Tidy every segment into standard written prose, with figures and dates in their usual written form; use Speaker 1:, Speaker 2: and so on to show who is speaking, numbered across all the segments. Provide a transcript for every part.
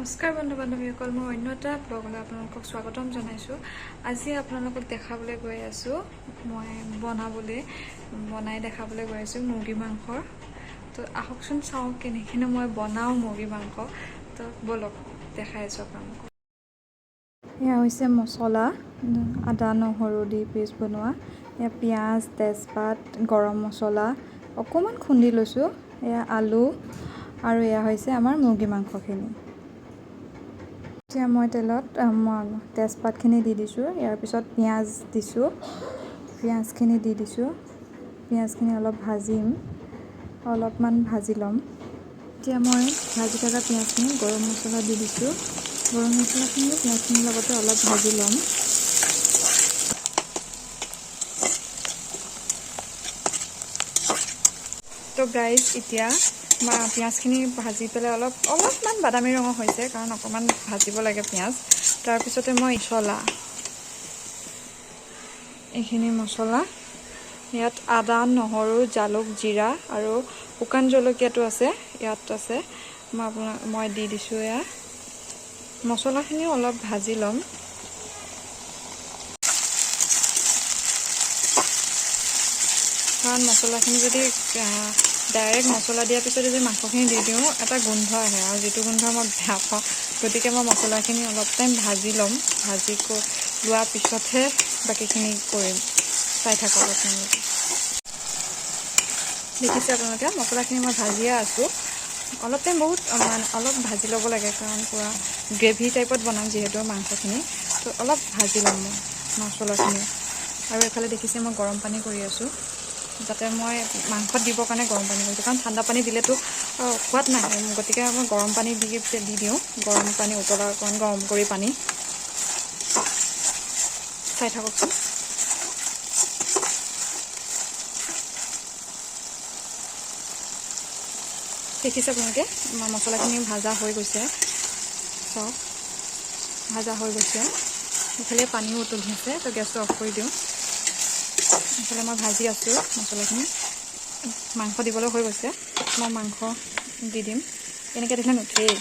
Speaker 1: নমস্কাৰ বন্ধু বান্ধৱীসকল, মই অন্য এটা ব্লগলৈ আপোনালোকক স্বাগতম জনাইছোঁ। আজি আপোনালোকক দেখাবলৈ গৈ আছোঁ, মই বনাই দেখাবলৈ গৈ আছোঁ মুৰ্গী মাংসৰ। তো আহকচোন চাওঁ কেনেকৈ মই বনাওঁ মুৰ্গী মাংস। তো বলক দেখাই আছোঁ আপোনালোকক। এয়া হৈছে মছলা, আদা নহৰু দি পেষ্ট বনোৱা। এয়া পিঁয়াজ, তেজপাত, গৰম মছলা অকণমান খুন্দি লৈছোঁ। এয়া আলু আৰু এয়া হৈছে আমাৰ মুৰ্গী মাংসখিনি। এতিয়া মই তেলত তেজপাতখিনি দি দিছোঁ। ইয়াৰ পিছত পিঁয়াজ দিছোঁ, পিঁয়াজখিনি দি দিছোঁ। পিঁয়াজখিনি অলপ অলপমান ভাজি ল'ম। এতিয়া মই ভাজি থকা পিঁয়াজখিনি গৰম মছলা দি দিছোঁ। গৰম মছলাখিনি পিঁয়াজখিনিৰ লগতে অলপ ভাজি ল'ম। তো গাইজ, এতিয়া পিঁয়াজখিনি ভাজি পেলাই অলপমান বাদামী ৰঙৰ হৈছে, কাৰণ অকণমান ভাজিব লাগে পিঁয়াজ। তাৰপিছতে মই এইখিনি মছলা, ইয়াত আদা নহৰু জালুক জিৰা আৰু শুকান জলকীয়াটো আছে, ইয়াত আছে। মই দি দিছোঁ। এয়া মছলাখিনিও অলপ ভাজি ল'ম। কাৰণ মছলাখিনি যদি ডাইৰেক্ট মছলা দিয়াৰ পিছত যদি মাংসখিনি দি দিওঁ, এটা গোন্ধ আহে, আৰু যিটো গোন্ধ মই বেয়া পাওঁ। গতিকে মই মছলাখিনি অলপ টাইম ভাজি ল'ম। ভাজি লোৱাৰ পিছতহে বাকীখিনি কৰিম। চাই থাকক আপোনালোকে। দেখিছে আপোনালোকে, মছলাখিনি মই ভাজিয়ে আছোঁ। অলপ টাইম অলপ ভাজি ল'ব লাগে, কাৰণ পূৰা গ্ৰেভি টাইপত বনাম যিহেতু মাংসখিনি। তো অলপ ভাজি ল'ম মই মছলাখিনি। আৰু এইফালে দেখিছে মই গৰম পানী কৰি আছোঁ, যাতে মই মাংসত দিবৰ কাৰণে গৰম পানী কৰিছোঁ। কাৰণ ঠাণ্ডা পানী দিলেতো সোৱাদ নাহে, গতিকে মই গৰম পানী দি দিওঁ। গৰম পানী উতলাৰ অকণমান গৰম কৰি পানী চাই থাককচোন। দেখিছে আপোনালোকে, মছলাখিনি ভাজা হৈ গৈছে। চাওক, ভাজা হৈ গৈছে। এইফালে পানীও উতলি আছে, তো গেছটো অফ কৰি দিওঁ। এইফালে মই ভাজি আছোঁ মছলাখিনি। মাংস দিবলৈ হৈ গৈছে, মই মাংস দি দিম। এনেকৈ দিলে নুঠেই।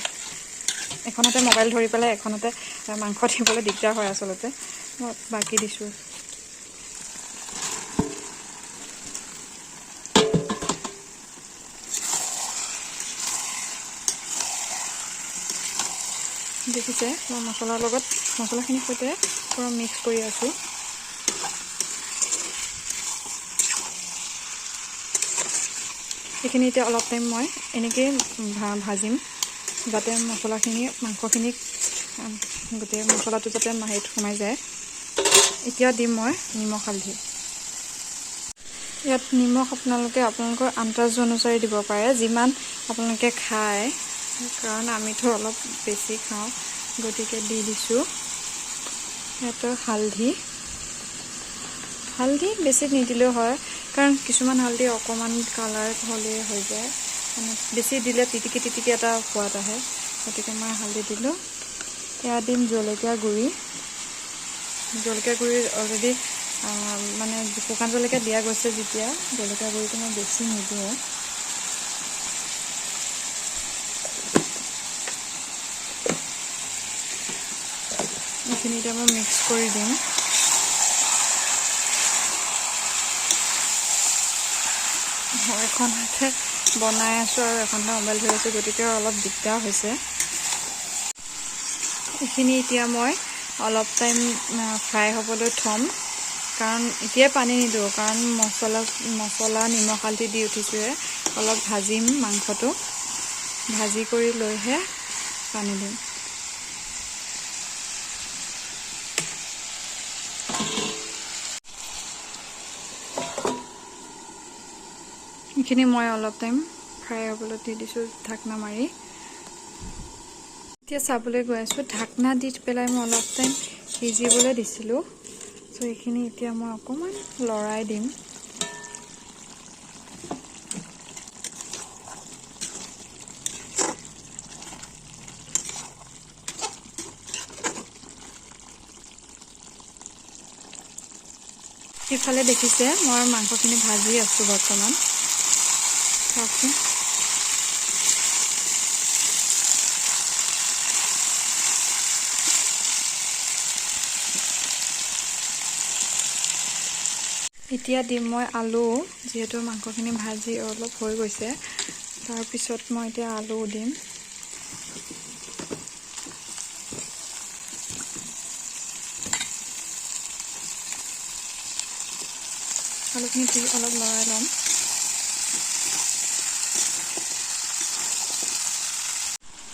Speaker 1: এখনতে মোবাইল ধৰি পেলাই এখনতে মাংস দিবলৈ দিগদাৰ হয় আচলতে। মই বাকি দিছোঁ। দেখিছে, মই মছলাখিনিৰ সৈতে পূৰা মিক্স কৰি আছোঁ। এইখিনি এতিয়া অলপ টাইম মই এনেকৈয়ে ভাজিম, যাতে মাংসখিনিক গোটেই মছলাটো যাতে হেৰিত সোমাই যায়। এতিয়া দিম মই নিমখ হালধি। ইয়াত নিমখ আপোনালোকৰ আন্দাজ অনুযায়ী দিব পাৰে, যিমান আপোনালোকে খায়। কাৰণ আমিতো অলপ বেছি খাওঁ, গতিকে দি দিছোঁ। ইয়াত হালধি বেছি নিদিলেও হয়, কাৰণ কিছুমান হালধি অকণমান কালাৰ হ'লেই হৈ যায়। মানে বেছি দিলে তিটিকি এটা সোৱাদ আহে, গতিকে মই হালধি দিলোঁ। এয়া দিম জলকীয়া গুড়ি অলৰেডি মানে শুকান জলকীয়া দিয়া গৈছে যেতিয়া, জলকীয়া গুড়িটো মই বেছি নিদিওঁ। এইখিনি এতিয়া মই মিক্স কৰি দিম। এখনতে বনাই আছোঁ আৰু এখনতে মোবাইল ধৰি আছোঁ, গতিকে অলপ দিগদাৰ হৈছে। এইখিনি এতিয়া মই অলপ টাইম ফ্ৰাই হ'বলৈ থ'ম, কাৰণ এতিয়াই পানী নিদিওঁ, কাৰণ মছলা নিমখ হালধি দি উঠিছোঁহে। অলপ ভাজিম মাংসটো, ভাজি কৰি লৈহে পানী দিম। এইখিনি মই অলপ টাইম ফ্ৰাই হ'বলৈ দি দিছোঁ ঢাকনা মাৰি। এতিয়া চাবলৈ গৈ আছোঁ, ঢাকনা দি পেলাই মই অলপ টাইম সিজিবলৈ দিছিলোঁ। চ' এইখিনি এতিয়া মই অকণমান লৰাই দিম। ইফালে দেখিছে মই মাংসখিনি ভাজি আছোঁ বৰ্তমান। চাওকচোন, এতিয়া দিম মই আলু, যিহেতু মাংসখিনি ভাজি অলপ হৈ গৈছে। তাৰপিছত মই এতিয়া আলু দিম। আলুখিনি দি অলপ লৰাই ল'ম।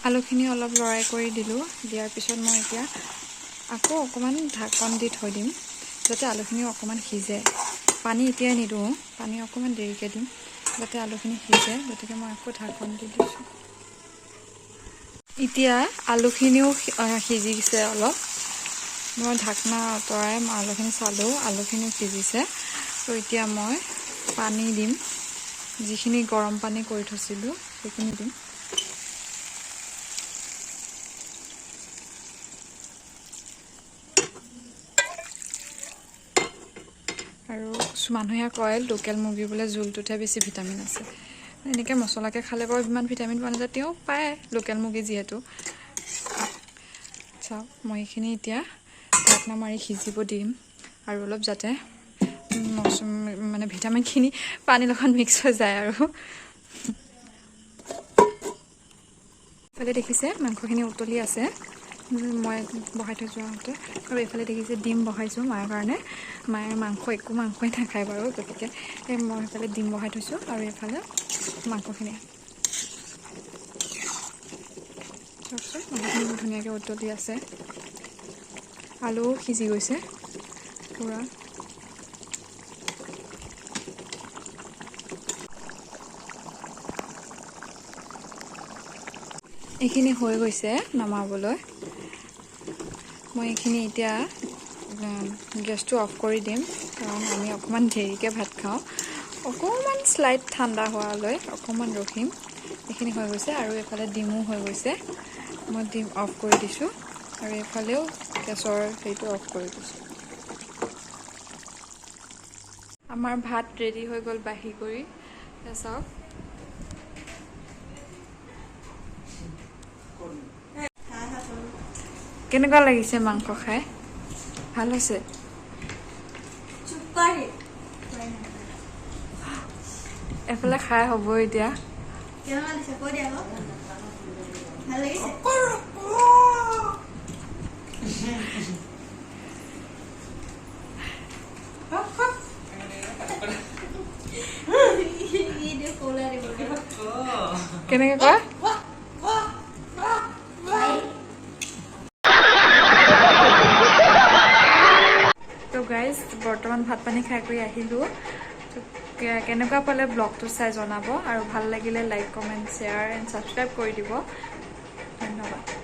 Speaker 1: আলুখিনি অলপ লৰাই কৰি দিলোঁ। দিয়াৰ পিছত মই এতিয়া আকৌ অকণমান ঢাকন দি থৈ দিম, যাতে আলুখিনি অকণমান সিজে। পানী এতিয়াই নিদিওঁ, পানী অকণমান দেৰিকৈ দিম, যাতে আলুখিনি সিজে। গতিকে মই আকৌ ঢাকন দি দিছোঁ। এতিয়া আলুখিনিও সিজিছে অলপ। মই ঢাকনা আঁতৰাই আলুখিনি চালোঁ, আলুখিনিও সিজিছে। তো এতিয়া মই পানী দিম, যিখিনি গৰম পানী কৰি থৈছিলোঁ সেইখিনি দিম। আৰু মানুহে কয় লোকেল মুৰ্গী বোলে জোলটোতহে বেছি ভিটামিন আছে। এনেকৈ মছলাকৈ খালে বাৰু ইমান ভিটামিন পোৱা নাযায়, তেওঁ পায় লোকেল মুৰ্গী যিহেতু। চাওক, মই এইখিনি এতিয়া ঢাকনা মাৰি সিজিব দিম, আৰু অলপ যাতে মানে ভিটামিনখিনি পানীৰ লগত মিক্স হৈ যায়। আৰু এইফালে দেখিছে মাংসখিনি উতলি আছে, মই বহাই থৈ যোৱাতে। আৰু এইফালে দেখিছে ডিম বহাইছোঁ মাৰ কাৰণে। মায়ে একো মাংসই নাখায় বাৰু, গতিকে মই এইফালে ডিম বহাই থৈছোঁ, আৰু এইফালে মাংসখিনি। চাওকচোন, মাংসখিনি বহুত ধুনীয়াকৈ উতলি আছে, আলুও সিজি গৈছে পূৰা। এইখিনি হৈ গৈছে নমাবলৈ। মই এইখিনি এতিয়া গেছটো অফ কৰি দিম, কাৰণ আমি অকণমান দেৰিকৈ ভাত খাওঁ। অকণমান স্লাইট ঠাণ্ডা হোৱালৈ অকণমান ৰখিম। এইখিনি হৈ গৈছে, আৰু এইফালে ডিমো হৈ গৈছে। মই ডিম অফ কৰি দিছোঁ, আৰু এইফালেও গেছৰ হেৰিটো অফ কৰি দিছোঁ। আমাৰ ভাত ৰেডি হৈ গ'ল বাঢ়ি কৰি। চাওক, কেনেকুৱা লাগিছে মাংস খাই? ভাল হৈছে? এফালে খাই হ'ব এতিয়া। কেনেকে কয়? তো গাইজ, বৰ্তমান ভাত পানী খাই কৰি আহিলোঁ। কেনেকুৱা পালে ব্লগটো চাই জনাব, আৰু ভাল লাগিলে like, comment, share and subscribe কৰি দিব। ধন্যবাদ।